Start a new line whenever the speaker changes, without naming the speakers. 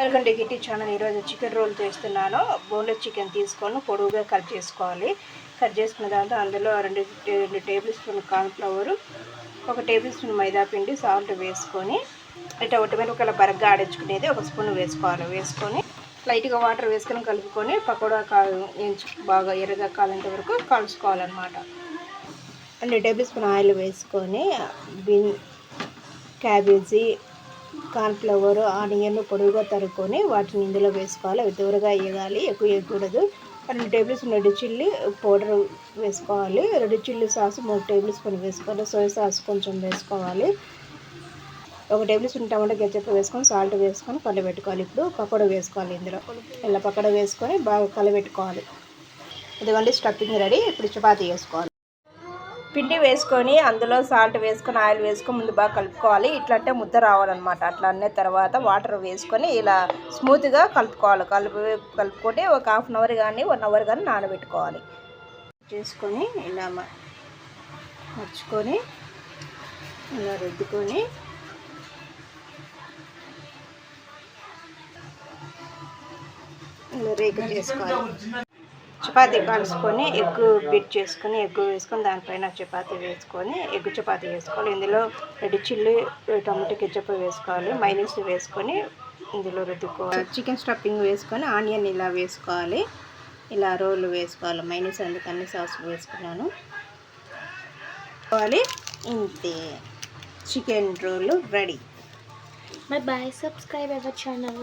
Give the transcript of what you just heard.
Welcome to గిట్టి channel. ఈరోజు chicken roll చేస్తున్నాను. బోన్లెస్ చికెన్ తీసుకొని పొడవుగా కట్ చేసుకోవాలి. కట్ చేసుకున్న తర్వాత అందులో రెండు tablespoon cornflour, 1 tablespoon మైదా పిండి, సాల్ట్ వేసుకొని ఇట్లా ఒట్టమిరపకాయల బరగ్గా ఆడించుకునేది 1 స్పూన్ వేసుకోవాలి. వేసుకొని లైట్గా వాటర్ వేసుకొని కలుపుకొని పకోడా బాగా ఎర్రగా కాలేంత వరకు కాల్చుకోవాలన్నమాట. 2 టేబుల్ స్పూన్ ఆయిల్ వేసుకొని క్యాబేజీ, కార్న్ఫ్లవర్, ఆనియన్ పొడవుగా తరుక్కొని వాటిని ఇందులో వేసుకోవాలి. అవి దూరగా వేయాలి, ఎక్కువ వేయకూడదు. 2 tablespoon red chilli powder వేసుకోవాలి. Red chilli sauce 3 tablespoon వేసుకోవాలి. సోయా సాస్ కొంచెం వేసుకోవాలి. 1 టేబుల్ స్పూన్ టమాటా కెచప్ వేసుకొని సాల్ట్ వేసుకొని కలబెట్టుకోవాలి. ఇప్పుడు పకోడా వేసుకోవాలి. ఇందులో ఇలా పకోడా వేసుకొని బాగా కలబెట్టుకోవాలి. ఇదిగోండి స్టఫింగ్ రెడీ. ఇప్పుడు చపాతీ వేసుకోవాలి. పిండి వేసుకొని అందులో సాల్ట్ వేసుకొని ఆయిల్ వేసుకొని ముందు బాగా కలుపుకోవాలి. ఇట్లా అంటే ముద్ద రావాలన్నమాట. అట్లా అన్న తర్వాత వాటర్ వేసుకొని ఇలా స్మూత్గా కలుపుకోవాలి. కలుపుకొని ఒక ½ అవర్ కానీ 1 అవర్ కానీ నానబెట్టుకోవాలి. చేసుకొని ఇలా మర్చుకొని ఇలా రుద్దుకొని ఇలా రేకు చేసుకోవాలి. చపాతీ కాల్చుకొని ఎగ్ బీట్ చేసుకొని ఎగ్ వేసుకొని దానిపైన చపాతీ వేసుకొని ఎగ్ చపాతీ వేసుకోవాలి. ఇందులో రెడ్ చిల్లీ టమాటో కెచప్ వేసుకోవాలి. మైనస్ వేసుకొని ఇందులో రుద్దుకోవాలి. చికెన్ స్టఫింగ్ వేసుకొని ఆనియన్ ఇలా వేసుకోవాలి. ఇలా రోల్ వేసుకోవాలి. మైనస్ అందుకని సాస్ వేసుకున్నాను. ఇంతే, chicken roll ready.
Bye bye. Subscribe our channel.